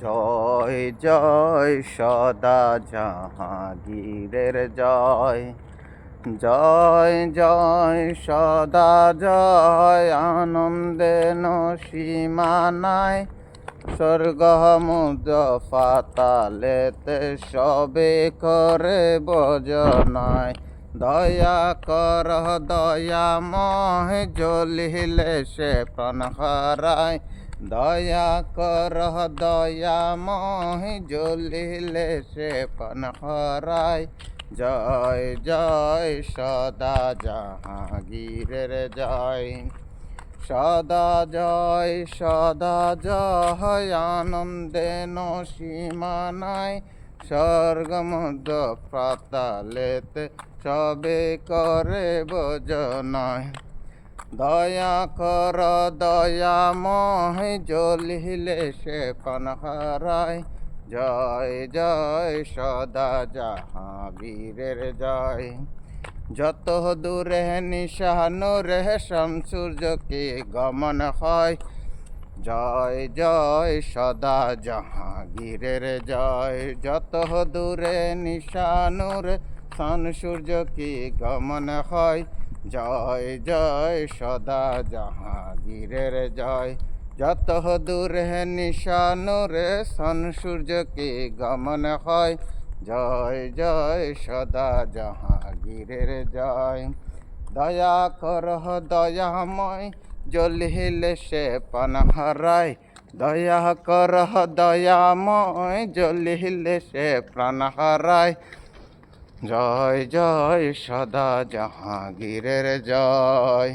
জয় জয় সদা জাহাঙ্গীরের জয়। জয় জয় সদা জয়, আনন্দে সীমা নাই। স্বর্গ মুদ পাতালেতে সবে করে বজনায়। দয়া কর দয়াময়, জ্বলিলে সে প্রাণ হারায়। দয়া কর দয়াময়, জ্বলিলে সে প্রাণ হারায়। জয় জয় সদা জাহাঙ্গীরের জয়। সদা জয় সদা জয়, আনন্দে সীমা নাই। স্বর্গ মধ্য পাতালেতে সবে করে বজনায়। দয়া কর দয়াময়, জ্বলিলে সে প্রাণ হারায়। জয় জয় সদা জাহাঙ্গীরের জয়। যত দূরে নিশানুরে শামসূর্য কি গমন হয়। জয় জয় সদা জাহাঙ্গীরের জয়। যত দূরে নিশানুরে শামসূর্য কি গমন হয়। জয় জয় সদা জাহাঙ্গীরের জয়। যত দূরে নিশানুরে শামসূর্য কি গমন হয়। জয় জয় সদা জাহাঙ্গীরের জয়। দয়া কর দয়াময়, জ্বলিলে সে প্রাণ হারায়। দয়া কর দয়াময়, জ্বলিলে সে প্রাণ হারায়। জয় জয় সদা জাহাঙ্গীরের জয়।